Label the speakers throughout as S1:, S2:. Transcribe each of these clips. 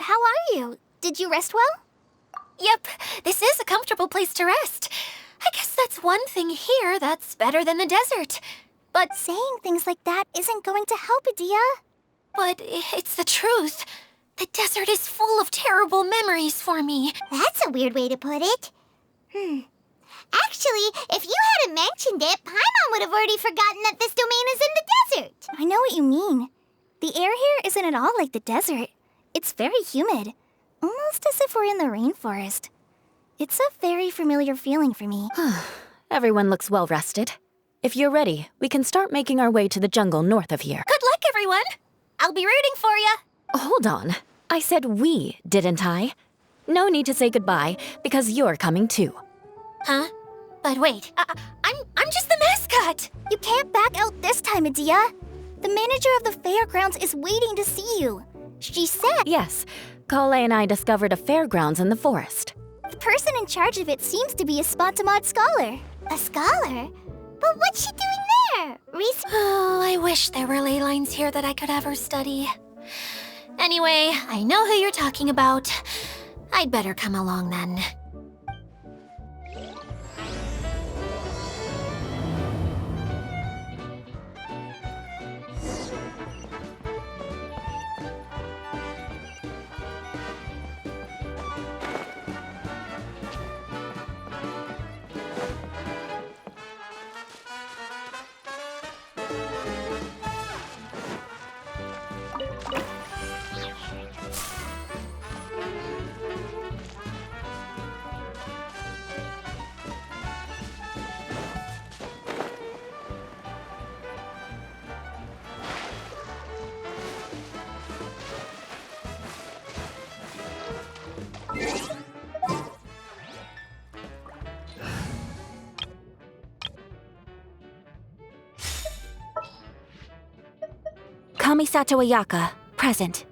S1: how are you? Did you rest well?
S2: Yep, this is a comfortable place to rest. I guess that's one thing here that's better than the desert. But
S1: saying things like that isn't going to help, Adia.
S2: But it's the truth. The desert is full of terrible memories for me.
S1: That's a weird way to put it. Actually, if you hadn't mentioned it, Paimon would have already forgotten that this domain is in the desert. I know what you mean. The air here isn't at all like the desert. It's very humid. Almost as if we're in the rainforest. It's a very familiar feeling for me.
S3: Everyone looks well rested. If you're ready, we can start making our way to the jungle north of here.
S2: Good luck, everyone! I'll be rooting for you.
S3: Hold on. I said we, didn't I? No need to say goodbye, because you're coming too.
S2: Huh? But wait, I'm just the mascot!
S1: You can't back out this time, Adia. The manager of the fairgrounds is waiting to see you. She said...
S3: Yes, Kale and I discovered a fairgrounds in the forest.
S1: The person in charge of it seems to be a Spontamod scholar. A scholar? But what's she doing there?
S2: Oh, I wish there were ley lines here that I could ever study. Anyway, I know who you're talking about. I'd better come along then.
S3: Kamisato Ayaka, present.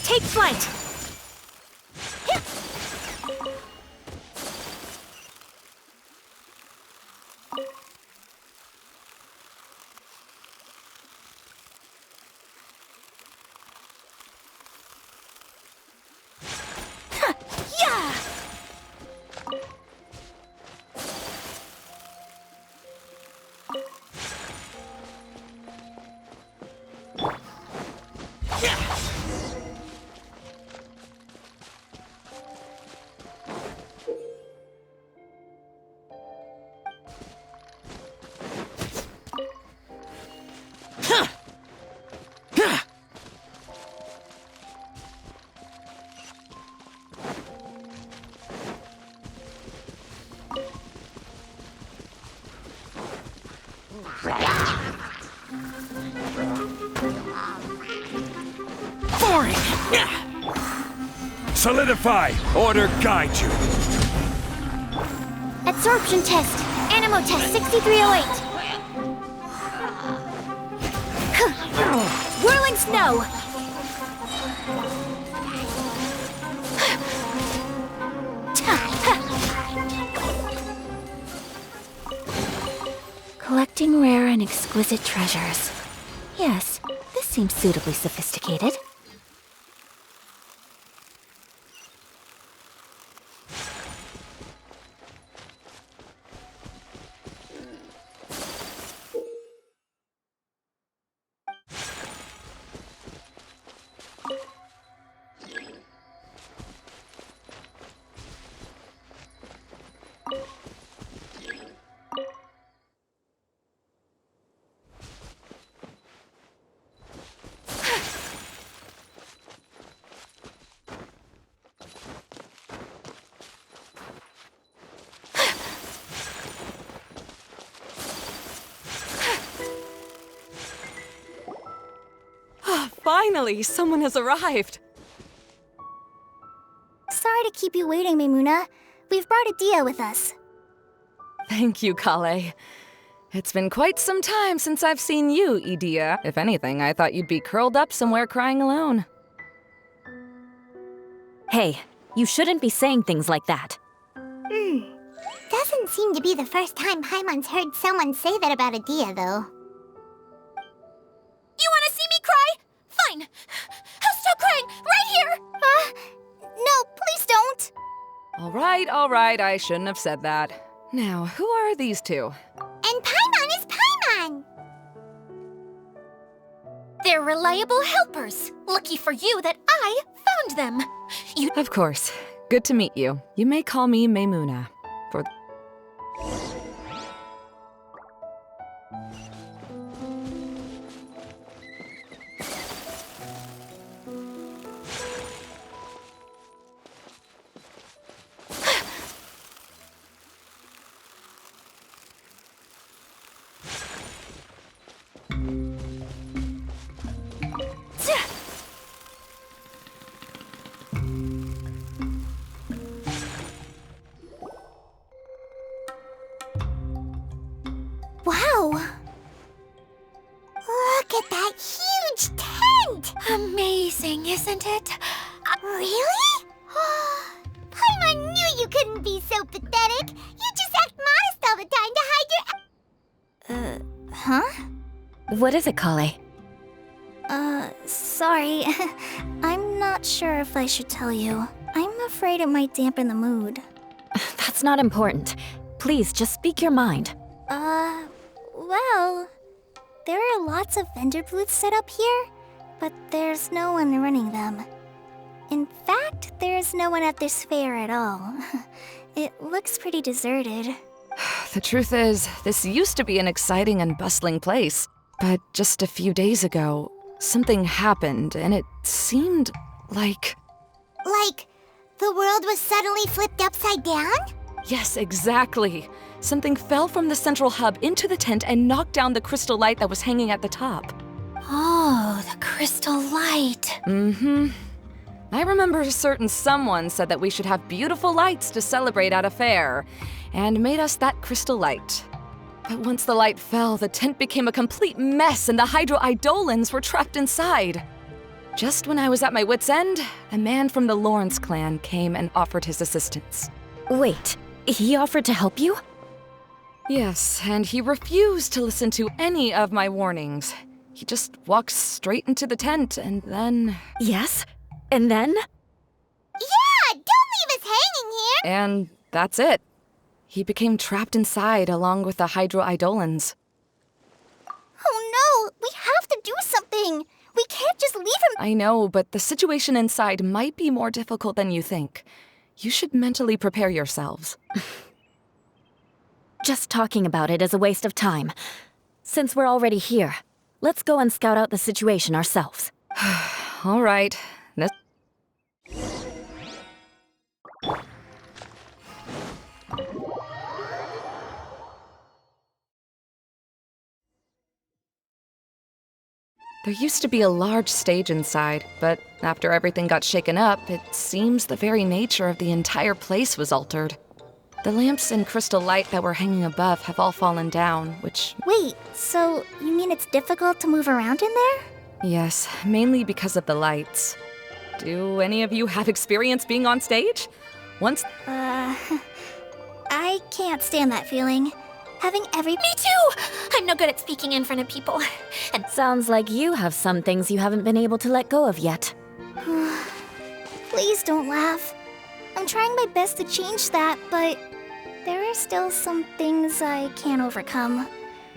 S2: Take flight!
S4: Boring! Solidify! Order guide you!
S1: Absorption test. Animo test 6308.
S2: Whirling snow!
S3: Collecting rare and exquisite treasures. Yes, this seems suitably sophisticated. Finally, someone has arrived.
S1: Sorry to keep you waiting, Maimuna. We've brought Adia with us.
S5: Thank you, Kale. It's been quite some time since I've seen you, Idia. If anything, I thought you'd be curled up somewhere crying alone.
S3: Hey, you shouldn't be saying things like that.
S1: Doesn't seem to be the first time Paimon's heard someone say that about Adia, though.
S2: You wanna see me cry? Fine. I'll stop crying right here!
S1: No, please don't!
S5: All right, I shouldn't have said that. Now, who are these two?
S1: And Paimon is Paimon!
S2: They're reliable helpers. Lucky for you that I found them. You
S5: Of course. Good to meet you. You may call me Maimuna. For
S1: Wow! Look at that huge tent!
S2: amazing, isn't it?
S1: Really? Paimon knew you couldn't be so pathetic! You just act modest all the time to hide your... Huh?
S3: What is it, Kale?
S1: Sorry. I'm not sure if I should tell you. I'm afraid it might dampen the mood.
S3: That's not important. Please, just speak your mind.
S1: Well, there are lots of vendor booths set up here, but there's no one running them. In fact, there's no one at this fair at all. It looks pretty deserted.
S5: the truth is, this used to be an exciting and bustling place. But just a few days ago, something happened, and it seemed like...
S1: Like, the world was suddenly flipped upside down?
S5: Yes, exactly. Something fell from the central hub into the tent and knocked down the crystal light that was hanging at the top.
S2: Oh, the crystal light.
S5: Mm-hmm. I remember a certain someone said that we should have beautiful lights to celebrate at a fair, and made us that crystal light. But once the light fell, the tent became a complete mess and the Hydro-Eidolons were trapped inside. Just when I was at my wit's end, a man from the Lawrence clan came and offered his assistance.
S3: Wait, he offered to help you?
S5: Yes, and he refused to listen to any of my warnings. He just walked straight into the tent and then...
S3: Yes? And then?
S1: Yeah, don't leave us hanging here!
S5: And that's it. He became trapped inside along with the Hydro-Eidolons.
S1: Oh no, we have to do something! We can't just leave him.
S5: I know, but the situation inside might be more difficult than you think. You should mentally prepare yourselves.
S3: Just talking about it is a waste of time. Since we're already here, let's go and scout out the situation ourselves.
S5: All right. There used to be a large stage inside, but after everything got shaken up, it seems the very nature of the entire place was altered. The lamps and crystal light that were hanging above have all fallen down, which...
S1: Wait, so you mean it's difficult to move around in there?
S5: Yes, mainly because of the lights. Do any of you have experience being on stage? Once...
S1: I can't stand that feeling. Having every...
S2: Me too! I'm no good at speaking in front of people. And
S3: Sounds like you have some things you haven't been able to let go of yet.
S1: Please don't laugh. I'm trying my best to change that, but there are still some things I can't overcome.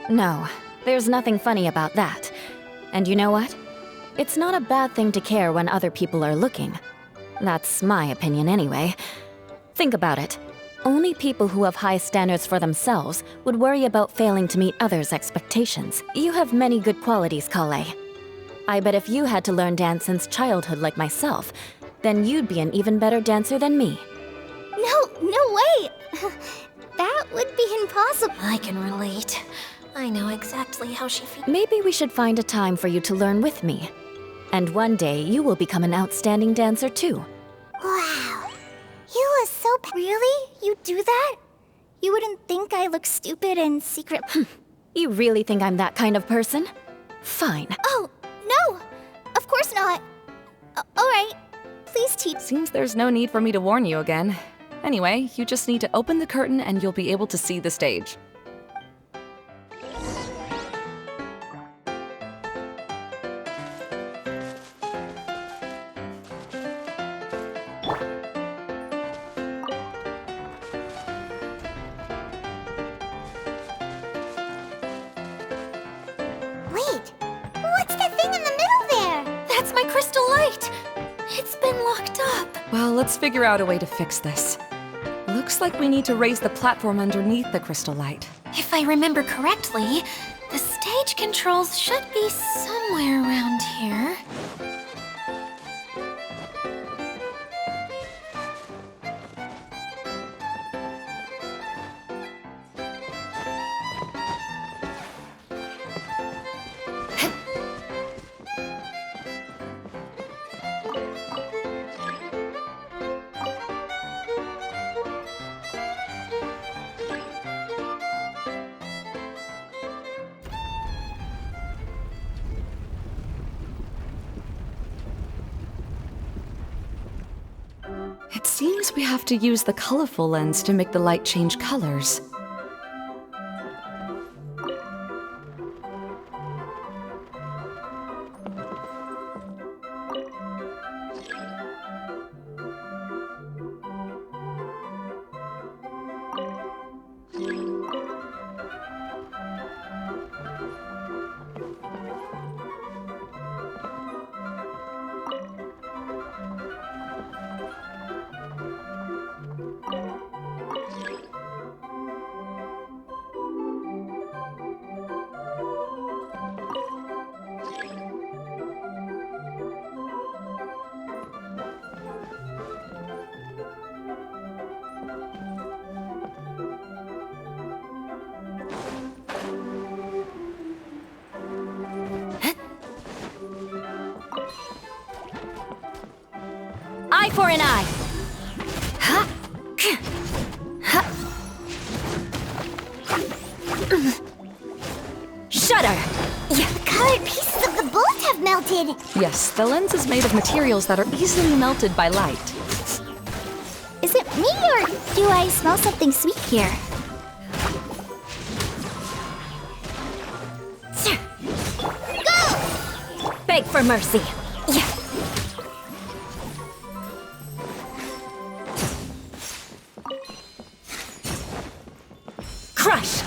S3: No, there's nothing funny about that. And you know what? It's not a bad thing to care when other people are looking. That's my opinion anyway. Think about it. Only people who have high standards for themselves would worry about failing to meet others' expectations. You have many good qualities, Kale. I bet if you had to learn dance since childhood like myself, then you'd be an even better dancer than me.
S1: No way! That would be impossible.
S2: I can relate. I know exactly how she feels.
S3: Maybe we should find a time for you to learn with me. And one day, you will become an outstanding dancer too.
S1: Wow. You are so... Really? You do that? You wouldn't think I look stupid and secret...
S3: You really think I'm that kind of person? Fine.
S1: Oh, no! Of course not. Alright. Please teach...
S5: Seems there's no need for me to warn you again. Anyway, you just need to open the curtain and you'll be able to see the stage.
S1: Wait, what's that thing in the middle there?
S2: That's my crystal light! It's been locked up.
S5: Well, let's figure out a way to fix this. Looks like we need to raise the platform underneath the crystal light.
S2: If I remember correctly, the stage controls should be somewhere around here.
S5: It seems we have to use the colorful lens to make the light change colors.
S3: Eye for an eye. Shudder.
S1: The colored pieces of the bullet have melted.
S5: Yes, the lens is made of materials that are easily melted by light.
S1: Is it me or do I smell something sweet here?
S3: Beg for mercy. Crush.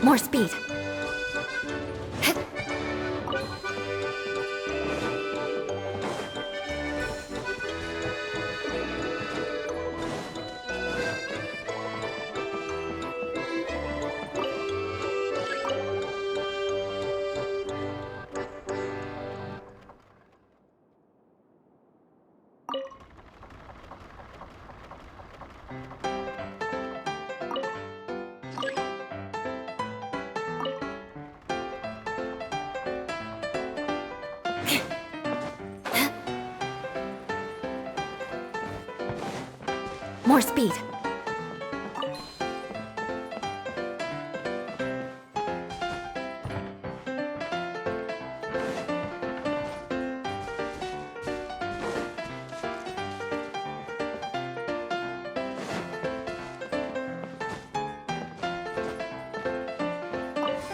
S3: More speed. More speed.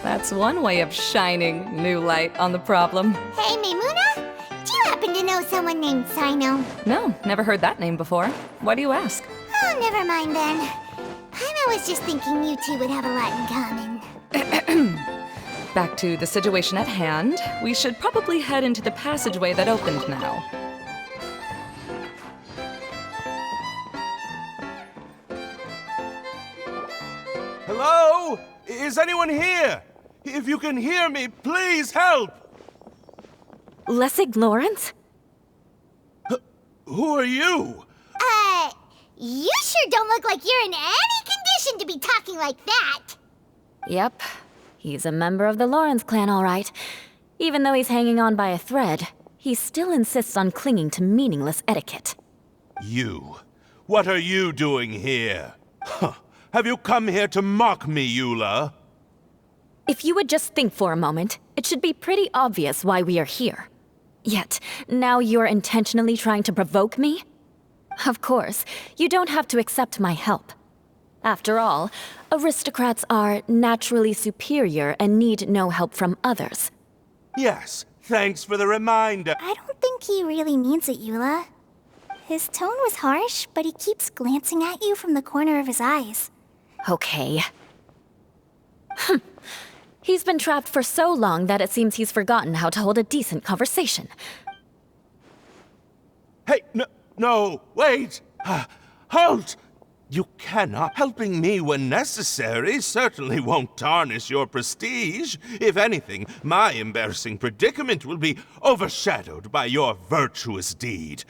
S5: That's one way of shining new light on the problem.
S1: Hey, Maimuna, do you happen to know someone named Sino?
S5: No, never heard that name before. Why do you ask?
S1: Oh, never mind then. I was just thinking you two would have a lot in common.
S5: Back to the situation at hand. We should probably head into the passageway that opened now.
S6: Hello? Is anyone here? If you can hear me, please help!
S3: Lessig Lawrence?
S6: Who are you?
S1: You sure don't look like you're in any condition to be talking like that.
S3: Yep. He's a member of the Lawrence clan, all right. Even though he's hanging on by a thread, he still insists on clinging to meaningless etiquette.
S6: You. What are you doing here? Huh. Have you come here to mock me, Eula?
S3: If you would just think for a moment, it should be pretty obvious why we are here. Yet, now you're intentionally trying to provoke me? Of course, you don't have to accept my help. After all, aristocrats are naturally superior and need no help from others.
S6: Yes, thanks for the reminder.
S1: I don't think he really means it, Eula. His tone was harsh, but he keeps glancing at you from the corner of his eyes.
S3: Okay. He's been trapped for so long that it seems he's forgotten how to hold a decent conversation.
S6: Hey, no, wait! Halt! You cannot. Helping me when necessary certainly won't tarnish your prestige. If anything, my embarrassing predicament will be overshadowed by your virtuous deed.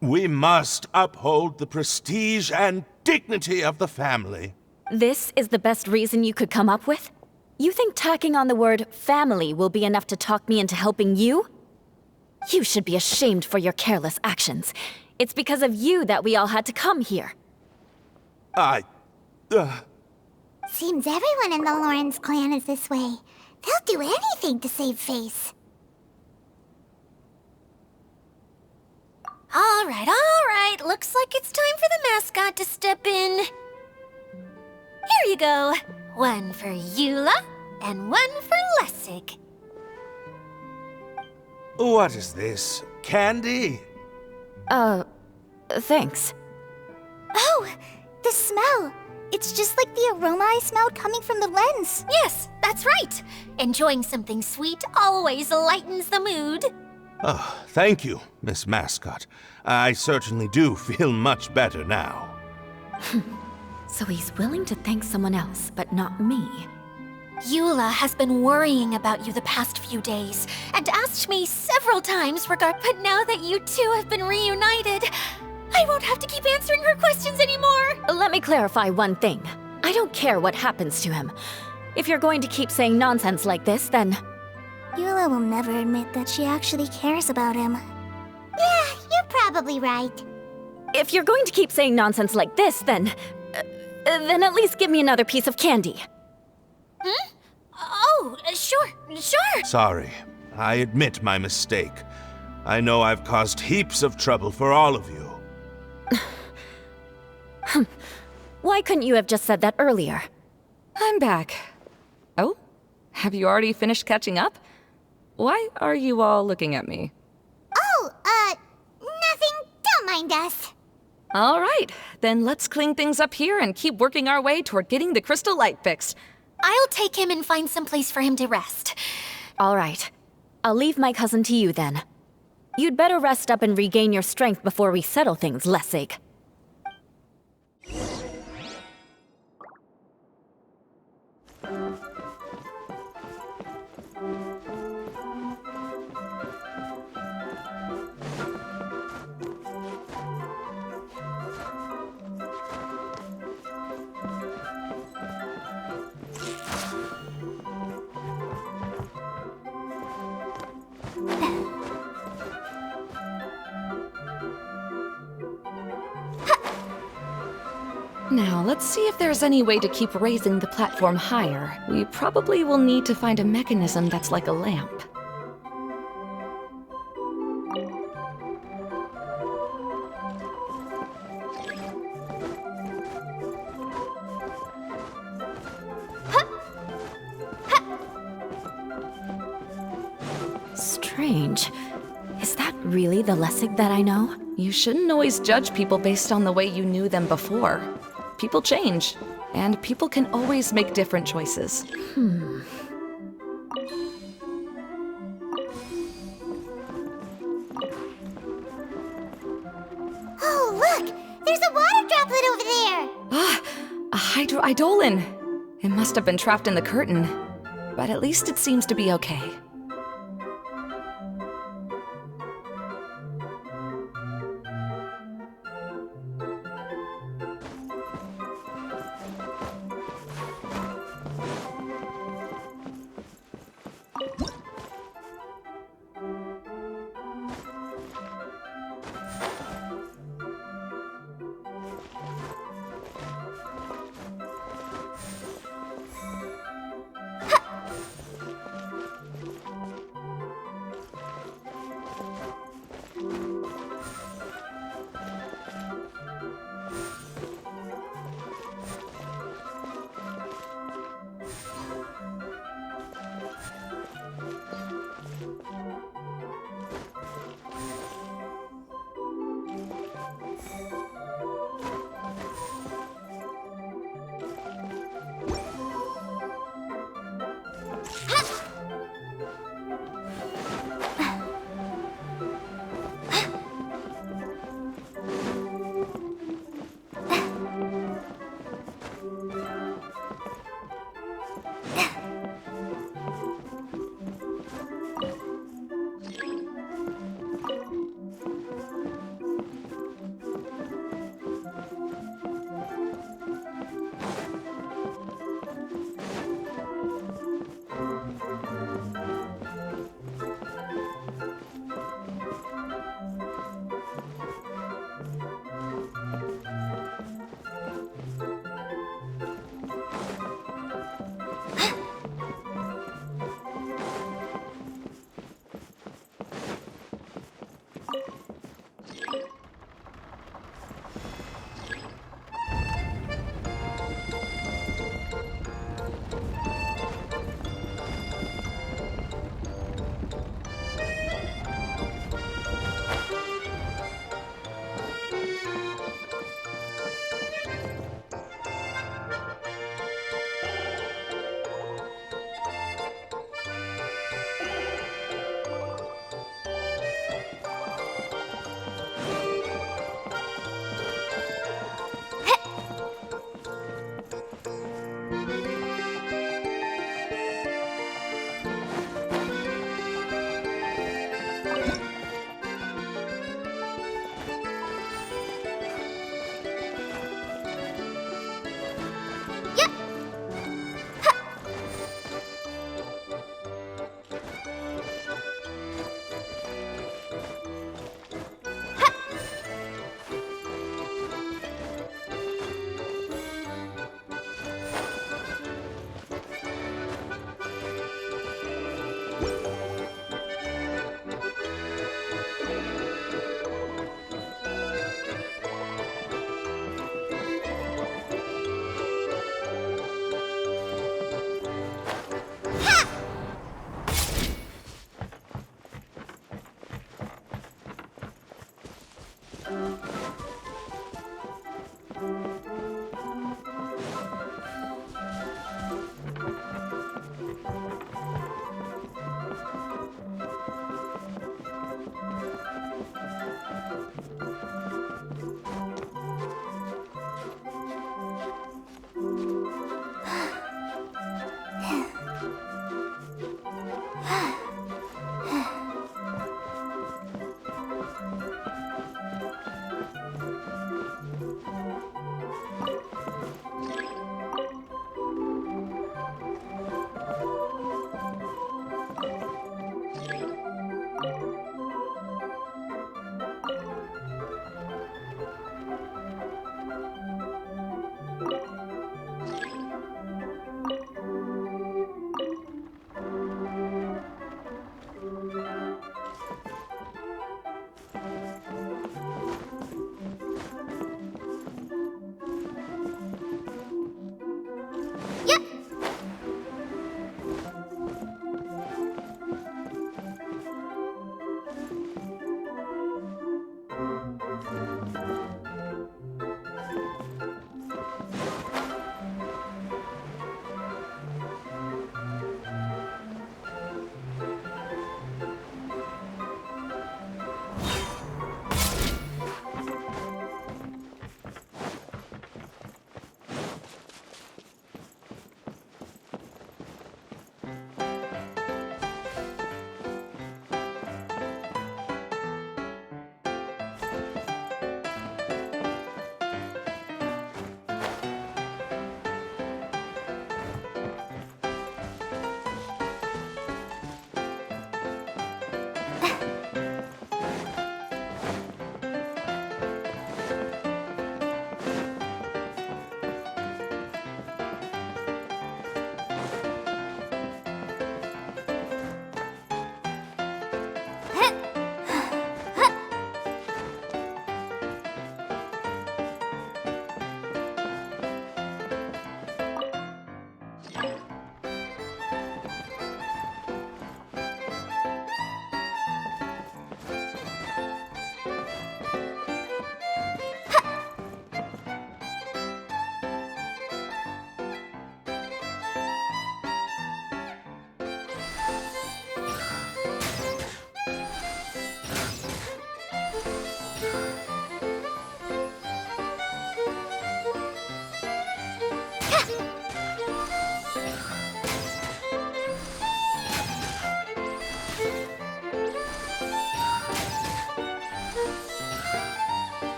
S6: We must uphold the prestige and dignity of the family.
S3: This is the best reason you could come up with? You think tacking on the word family will be enough to talk me into helping you? You should be ashamed for your careless actions. It's because of you that we all had to come here.
S1: Seems everyone in the Lawrence clan is this way. They'll do anything to save face.
S2: All right. Looks like it's time for the mascot to step in. Here you go. One for Eula, and one for Lessig.
S6: What is this? Candy?
S3: Thanks.
S1: Oh, the smell. It's just like the aroma I smelled coming from the lens.
S2: Yes, that's right. Enjoying something sweet always lightens the mood.
S6: Oh, thank you, Miss Mascot. I certainly do feel much better now.
S3: So he's willing to thank someone else, but not me.
S2: Eula has been worrying about you the past few days and asked me several times but now that you two have been reunited, I won't have to keep answering her questions anymore.
S3: Let me clarify one thing. I don't care what happens to him. If you're going to keep saying nonsense like this, then...
S1: Eula will never admit that she actually cares about him. Yeah, you're probably right.
S3: If you're going to keep saying nonsense like this, then at least give me another piece of candy.
S2: Hmm? Oh, sure.
S6: Sorry. I admit my mistake. I know I've caused heaps of trouble for all of you.
S3: Why couldn't you have just said that earlier?
S5: I'm back. Oh? Have you already finished catching up? Why are you all looking at me?
S1: Oh, nothing. Don't mind us.
S5: All right, then let's clean things up here and keep working our way toward getting the crystal light fixed.
S2: I'll take him and find some place for him to rest.
S3: All right. I'll leave my cousin to you then. You'd better rest up and regain your strength before we settle things, Lessig.
S5: Now, let's see if there's any way to keep raising the platform higher. We probably will need to find a mechanism that's like a lamp.
S3: strange. Is that really the Lessig that I know?
S5: You shouldn't always judge people based on the way you knew them before. People change, and people can always make different choices.
S1: Oh, look! There's a water droplet over there!
S5: Ah, a hydroidolin! It must have been trapped in the curtain, but at least it seems to be okay.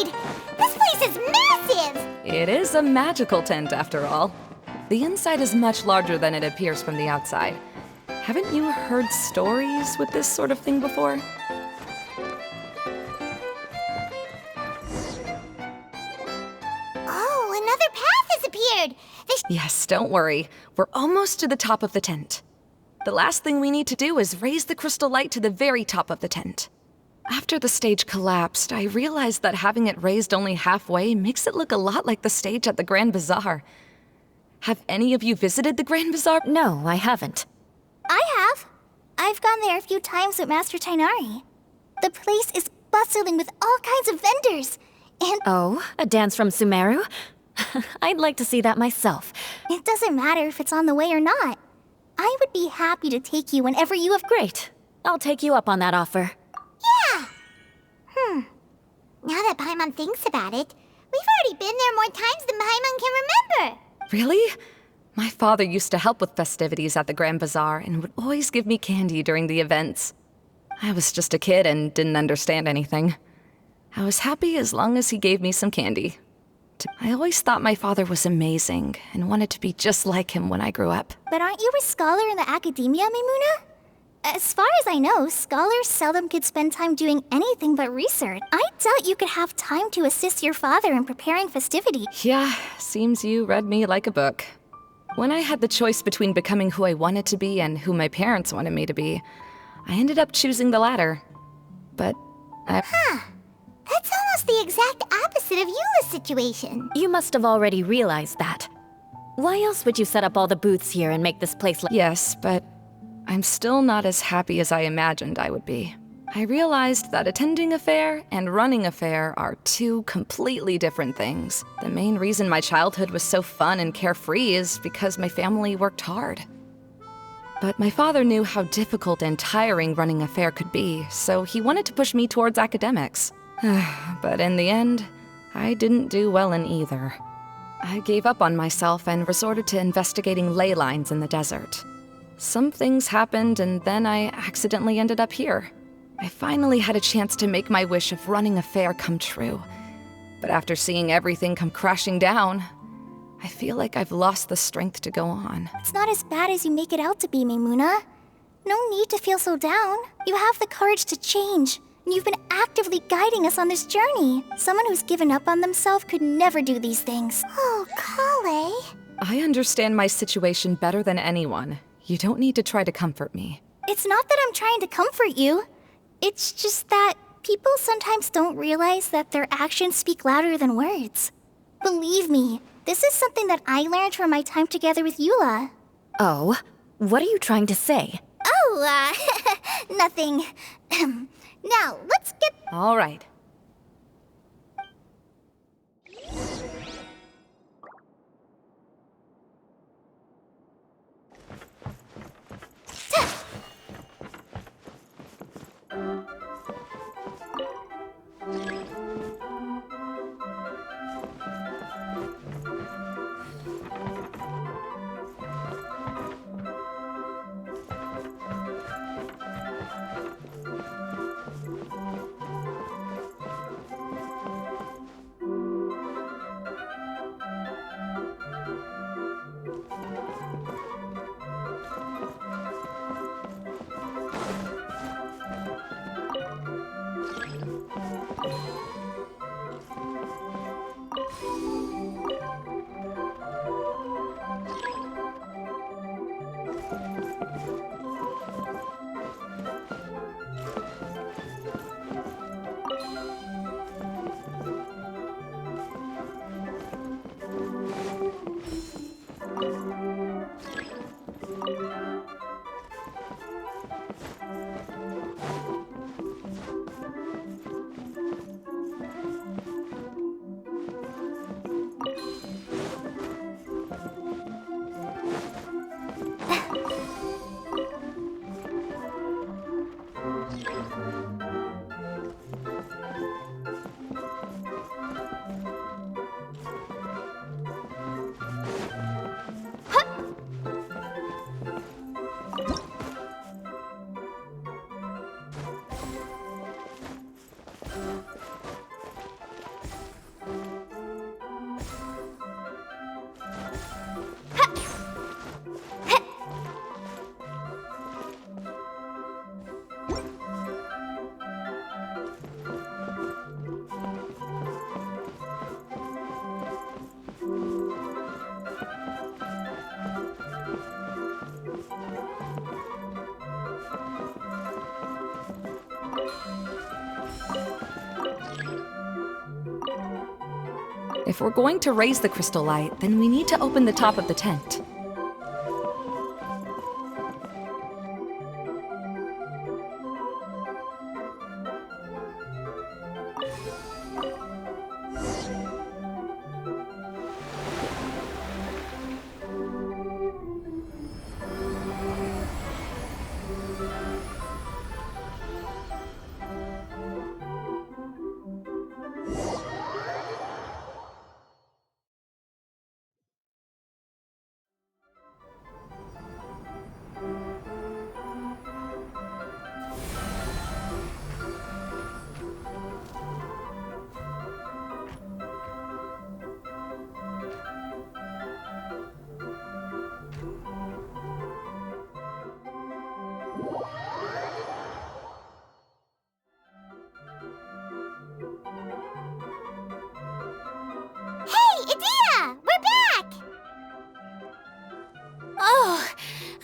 S1: inside! This place is massive!
S5: It is a magical tent, after all. The inside is much larger than it appears from the outside. Haven't you heard stories with this sort of thing before?
S1: Oh, another path has appeared!
S5: Yes, don't worry. We're almost to the top of the tent. The last thing we need to do is raise the crystal light to the very top of the tent. After the stage collapsed, I realized that having it raised only halfway makes it look a lot like the stage at the Grand Bazaar. Have any of you visited the Grand Bazaar?
S3: No, I haven't.
S1: I have. I've gone there a few times with Master Tainari. The place is bustling with all kinds of vendors. And
S3: Oh, a dance from Sumeru? I'd like to see that myself.
S1: it doesn't matter if it's on the way or not. I would be happy to take you whenever you have...
S3: Great. I'll take you up on that offer.
S1: Yeah! Now that Paimon thinks about it, we've already been there more times than Paimon can remember.
S5: Really? My father used to help with festivities at the Grand Bazaar and would always give me candy during the events. I was just a kid and didn't understand anything. I was happy as long as he gave me some candy. I always thought my father was amazing and wanted to be just like him when I grew up.
S1: But aren't you a scholar in the academia, Maimuna? As far as I know, scholars seldom could spend time doing anything but research. I doubt you could have time to assist your father in preparing festivities.
S5: Yeah, seems you read me like a book. When I had the choice between becoming who I wanted to be and who my parents wanted me to be, I ended up choosing the latter. But
S1: That's almost the exact opposite of Eula's situation.
S3: You must have already realized that. Why else would you set up all the booths here and make this place
S5: Yes, but I'm still not as happy as I imagined I would be. I realized that attending a fair and running a fair are two completely different things. The main reason my childhood was so fun and carefree is because my family worked hard. But my father knew how difficult and tiring running a fair could be, so he wanted to push me towards academics. But in the end, I didn't do well in either. I gave up on myself and resorted to investigating ley lines in the desert. Some things happened, and then I accidentally ended up here. I finally had a chance to make my wish of running a fair come true. But after seeing everything come crashing down, I feel like I've lost the strength to go on.
S1: It's not as bad as you make it out to be, Maimuna. No need to feel so down. You have the courage to change, and you've been actively guiding us on this journey. Someone who's given up on themselves could never do these things. Oh, Kale.
S5: I understand my situation better than anyone. You don't need to try to comfort me.
S1: It's not that I'm trying to comfort you. It's just that people sometimes don't realize that their actions speak louder than words. Believe me, this is something that I learned from my time together with Eula.
S3: Oh, what are you trying to say?
S1: Oh, nothing. Now, let's get...
S5: All right. If we're going to raise the crystal light, then we need to open the top of the tent.
S1: Hey, Adina! We're back!
S2: Oh,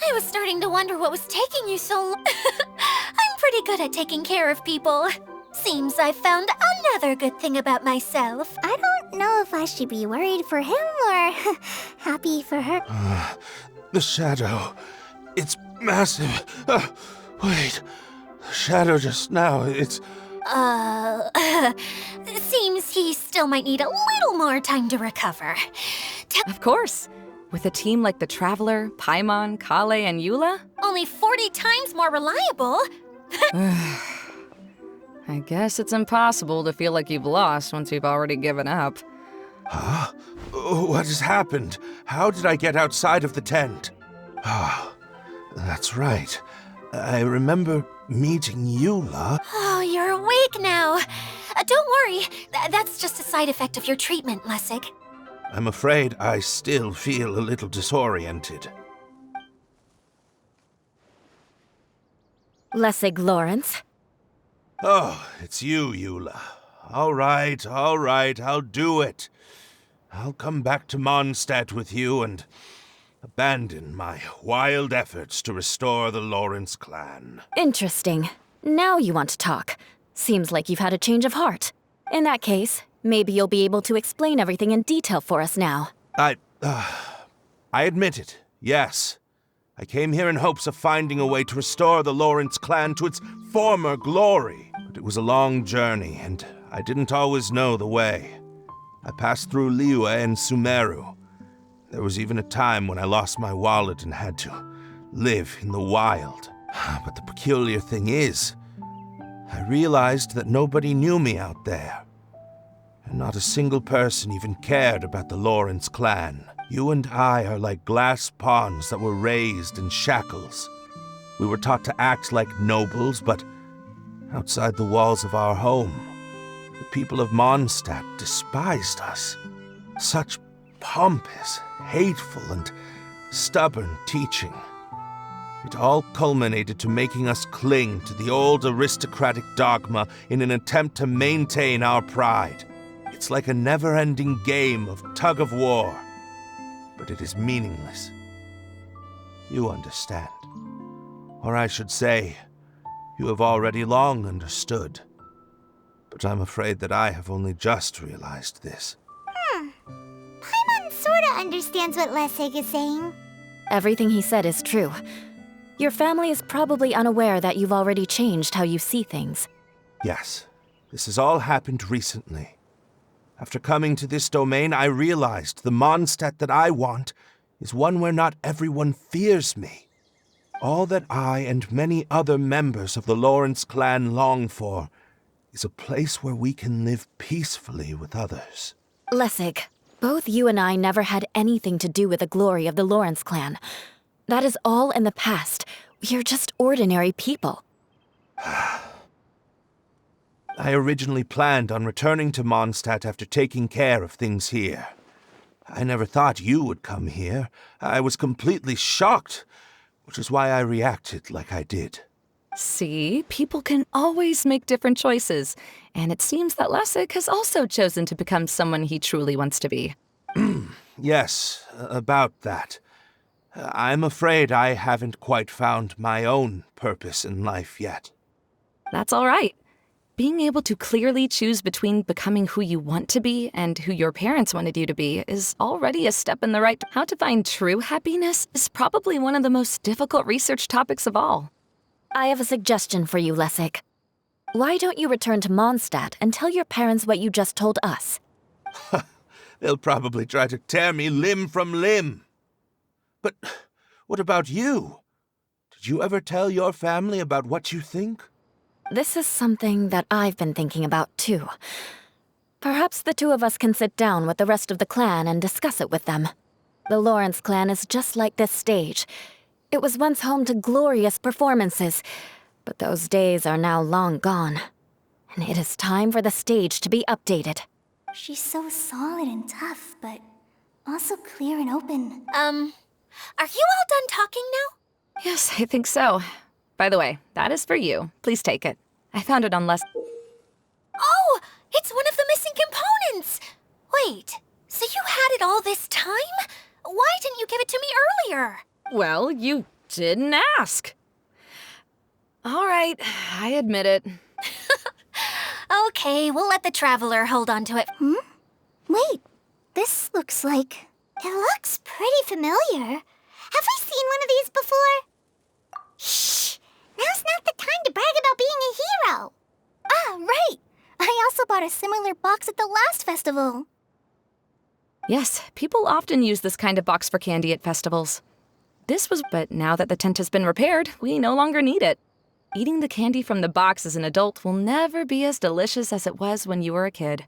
S2: I was starting to wonder what was taking you so long. I'm pretty good at taking care of people. Seems I found another good thing about myself.
S1: I don't know if I should be worried for him or happy for her.
S6: The shadow. It's massive. Wait. The shadow just now, it's...
S2: Seems he still might need a little more time to recover.
S5: Of course. With a team like the Traveler, Paimon, Kale, and Eula?
S2: Only 40 times more reliable.
S5: I guess it's impossible to feel like you've lost once you've already given up.
S6: Huh? What has happened? How did I get outside of the tent? Ah, that's right. I remember meeting Eula.
S2: Oh, you're awake now. Don't worry. That's just a side effect of your treatment, Lessig.
S6: I'm afraid I still feel a little disoriented.
S3: Lessig Lawrence.
S6: Oh, it's you, Eula. All right, I'll do it. I'll come back to Mondstadt with you and abandon my wild efforts to restore the Lawrence clan.
S3: Interesting. Now you want to talk. Seems like you've had a change of heart. In that case, maybe you'll be able to explain everything in detail for us now.
S6: I admit it, yes. I came here in hopes of finding a way to restore the Lawrence clan to its former glory. But it was a long journey, and I didn't always know the way. I passed through Liyue and Sumeru. There was even a time when I lost my wallet and had to live in the wild. But the peculiar thing is, I realized that nobody knew me out there. And not a single person even cared about the Lawrence clan. You and I are like glass pawns that were raised in shackles. We were taught to act like nobles, but outside the walls of our home, the people of Mondstadt despised us. Such pompous, hateful, and stubborn teaching. It all culminated to making us cling to the old aristocratic dogma in an attempt to maintain our pride. It's like a never-ending game of tug-of-war, but it is meaningless. You understand. Or I should say, you have already long understood. But I'm afraid that I have only just realized this.
S1: Paimon sorta understands what Lessig is saying.
S3: Everything he said is true. Your family is probably unaware that you've already changed how you see things.
S6: Yes, this has all happened recently. After coming to this domain, I realized the Mondstadt that I want is one where not everyone fears me. All that I and many other members of the Lawrence clan long for is a place where we can live peacefully with others.
S3: Lessig, both you and I never had anything to do with the glory of the Lawrence clan. That is all in the past. We are just ordinary people.
S6: I originally planned on returning to Mondstadt after taking care of things here. I never thought you would come here. I was completely shocked, which is why I reacted like I did.
S5: See, people can always make different choices, and it seems that Lessig has also chosen to become someone he truly wants to be.
S6: Yes, about that. I'm afraid I haven't quite found my own purpose in life yet.
S5: That's all right. being able to clearly choose between becoming who you want to be and who your parents wanted you to be is already a step in the right. How to find true happiness is probably one of the most difficult research topics of all.
S3: I have a suggestion for you, Lessig. Why don't you return to Mondstadt and tell your parents what you just told us?
S6: They'll probably try to tear me limb from limb. But what about you? Did you ever tell your family about what you think?
S3: This is something that I've been thinking about, too. Perhaps the two of us can sit down with the rest of the clan and discuss it with them. The Lawrence clan is just like this stage. It was once home to glorious performances, but those days are now long gone. And it is time for the stage to be updated.
S1: She's so solid and tough, but also clear and open.
S2: Are you all done talking now?
S5: Yes, I think so. By the way, that is for you. Please take it. I found it on
S2: Oh, it's one of the missing components! Wait, so you had it all this time? Why didn't you give it to me earlier?
S5: Well, you didn't ask. All right, I admit it.
S2: Okay, we'll let the Traveler hold on to it.
S1: Wait, this looks like... It looks pretty familiar. Have we seen one of these before? Shh! Now's not the time to brag about being a hero! Ah, right! I also bought a similar box at the last festival.
S5: Yes, people often use this kind of box for candy at festivals. But now that the tent has been repaired, we no longer need it. Eating the candy from the box as an adult will never be as delicious as it was when you were a kid.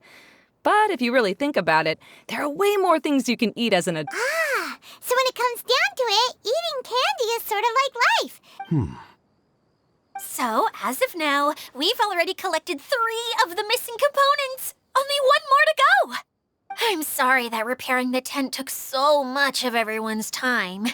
S5: But if you really think about it, there are way more things you can eat as an adult.
S1: Ah, so when it comes down to it, eating candy is sort of like life.
S2: So, as of now, we've already collected 3 of the missing components. Only 1 more to go. I'm sorry that repairing the tent took so much of everyone's time.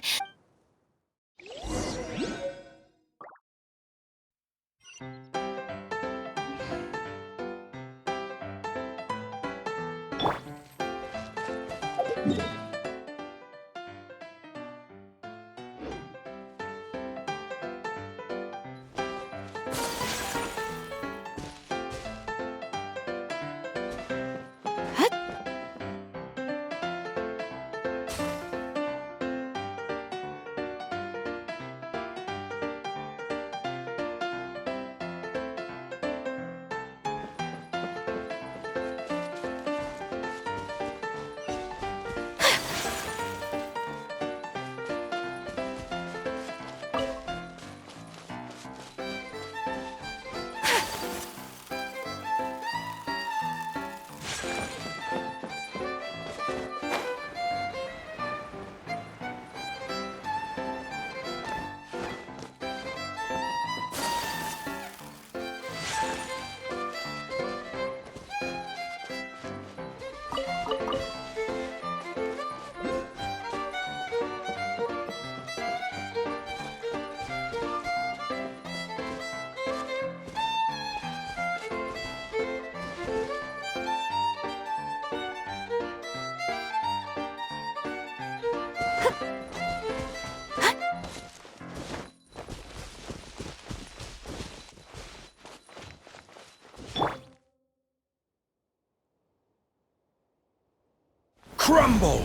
S4: Crumble!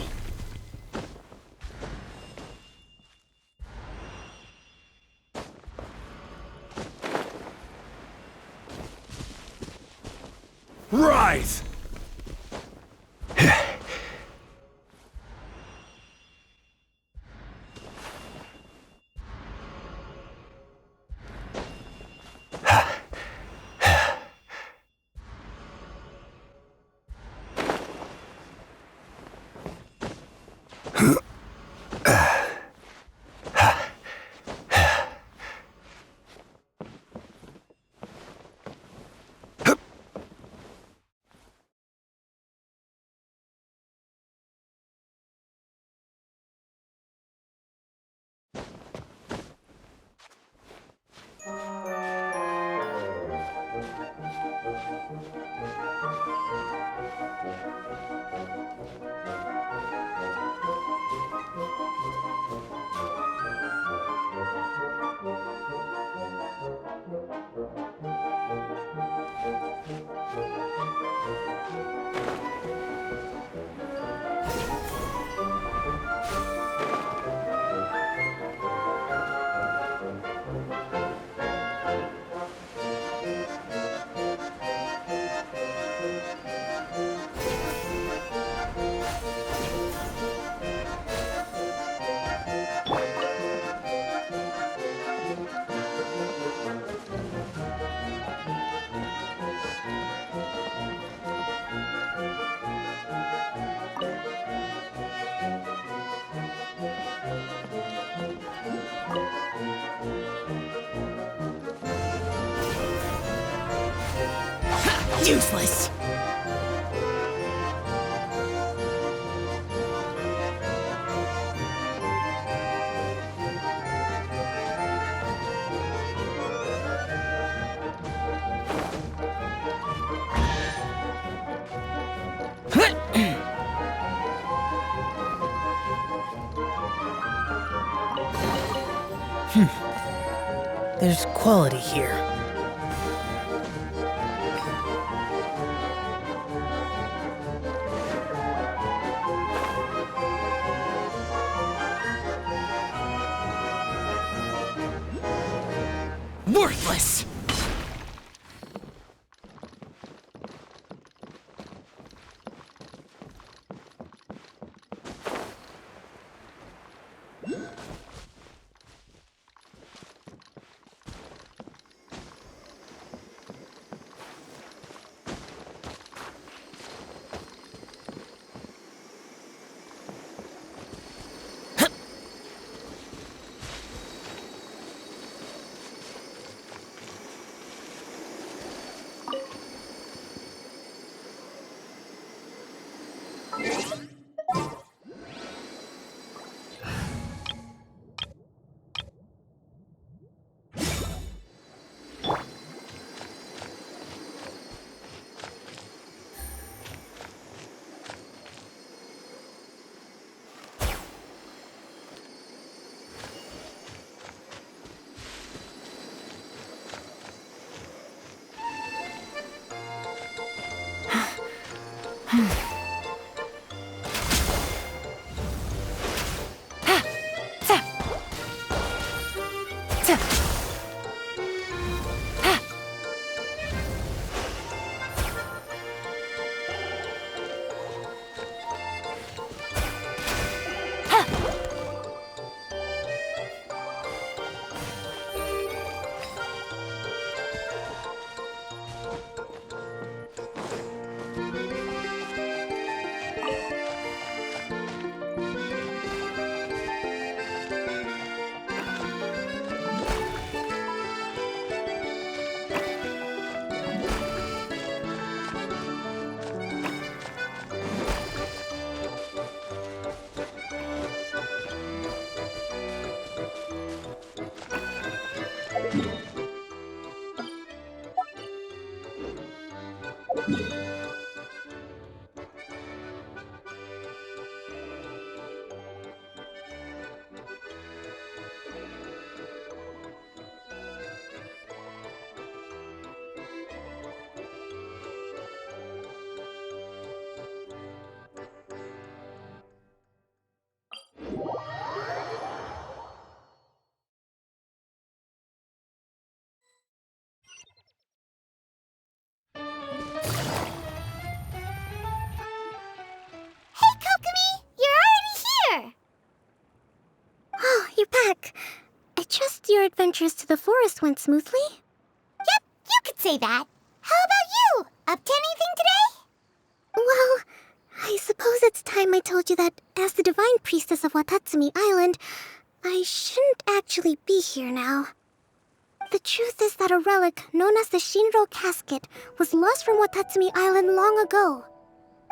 S4: Rise!
S7: Useless. There's quality here. Worthless!
S1: Hey, Kokomi! You're already here! Oh, you're back. I trust your adventures to the forest went smoothly? Yep, you could say that. How about you? Up to anything today? Well, I suppose it's time I told you that as the Divine Priestess of Watatsumi Island, I shouldn't actually be here now. The truth is that a relic known as the Shinro Casket was lost from Watatsumi Island long ago.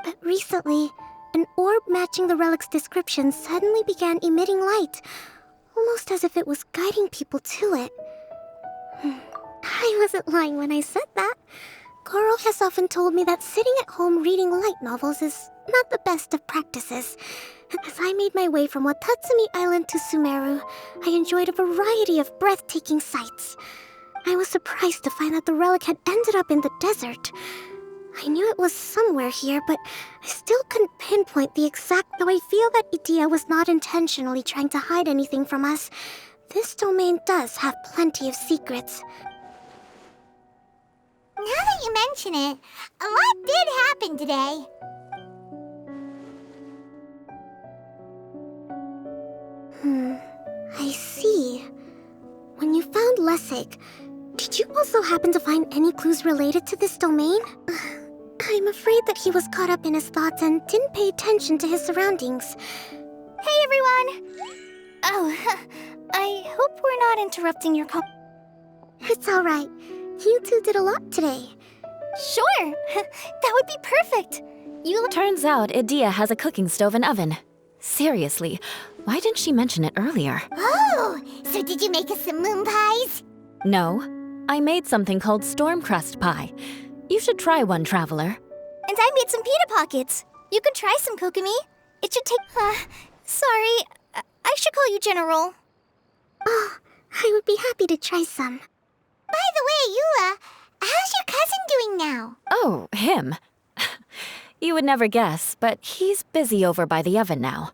S1: But recently, an orb matching the relic's description suddenly began emitting light, almost as if it was guiding people to it. I wasn't lying when I said that. Goro has often told me that sitting at home reading light novels is not the best of practices. As I made my way from Watatsumi Island to Sumeru, I enjoyed a variety of breathtaking sights. I was surprised to find that the relic had ended up in the desert. I knew it was somewhere here, but I still couldn't pinpoint the exact, though I feel that Idia was not intentionally trying to hide anything from us. This domain does have plenty of secrets. Now that you mention it, a lot did happen today. I see. When you found Lessig, did you also happen to find any clues related to this domain? I'm afraid that he was caught up in his thoughts and didn't pay attention to his surroundings. Hey, everyone! Oh, I hope we're not interrupting your It's alright. You two did a lot today. Sure. That would be perfect.
S3: Turns out Idea has a cooking stove and oven. Seriously, why didn't she mention it earlier?
S1: Oh, so did you make us some moon pies?
S3: No, I made something called storm crust pie. You should try one, Traveler.
S1: And I made some pita pockets. You could try some, Kokomi. It should take... sorry. I should call you General. Oh, I would be happy to try some. By the way, Eula, how's your cousin doing now?
S3: Oh, him. You would never guess, but he's busy over by the oven now.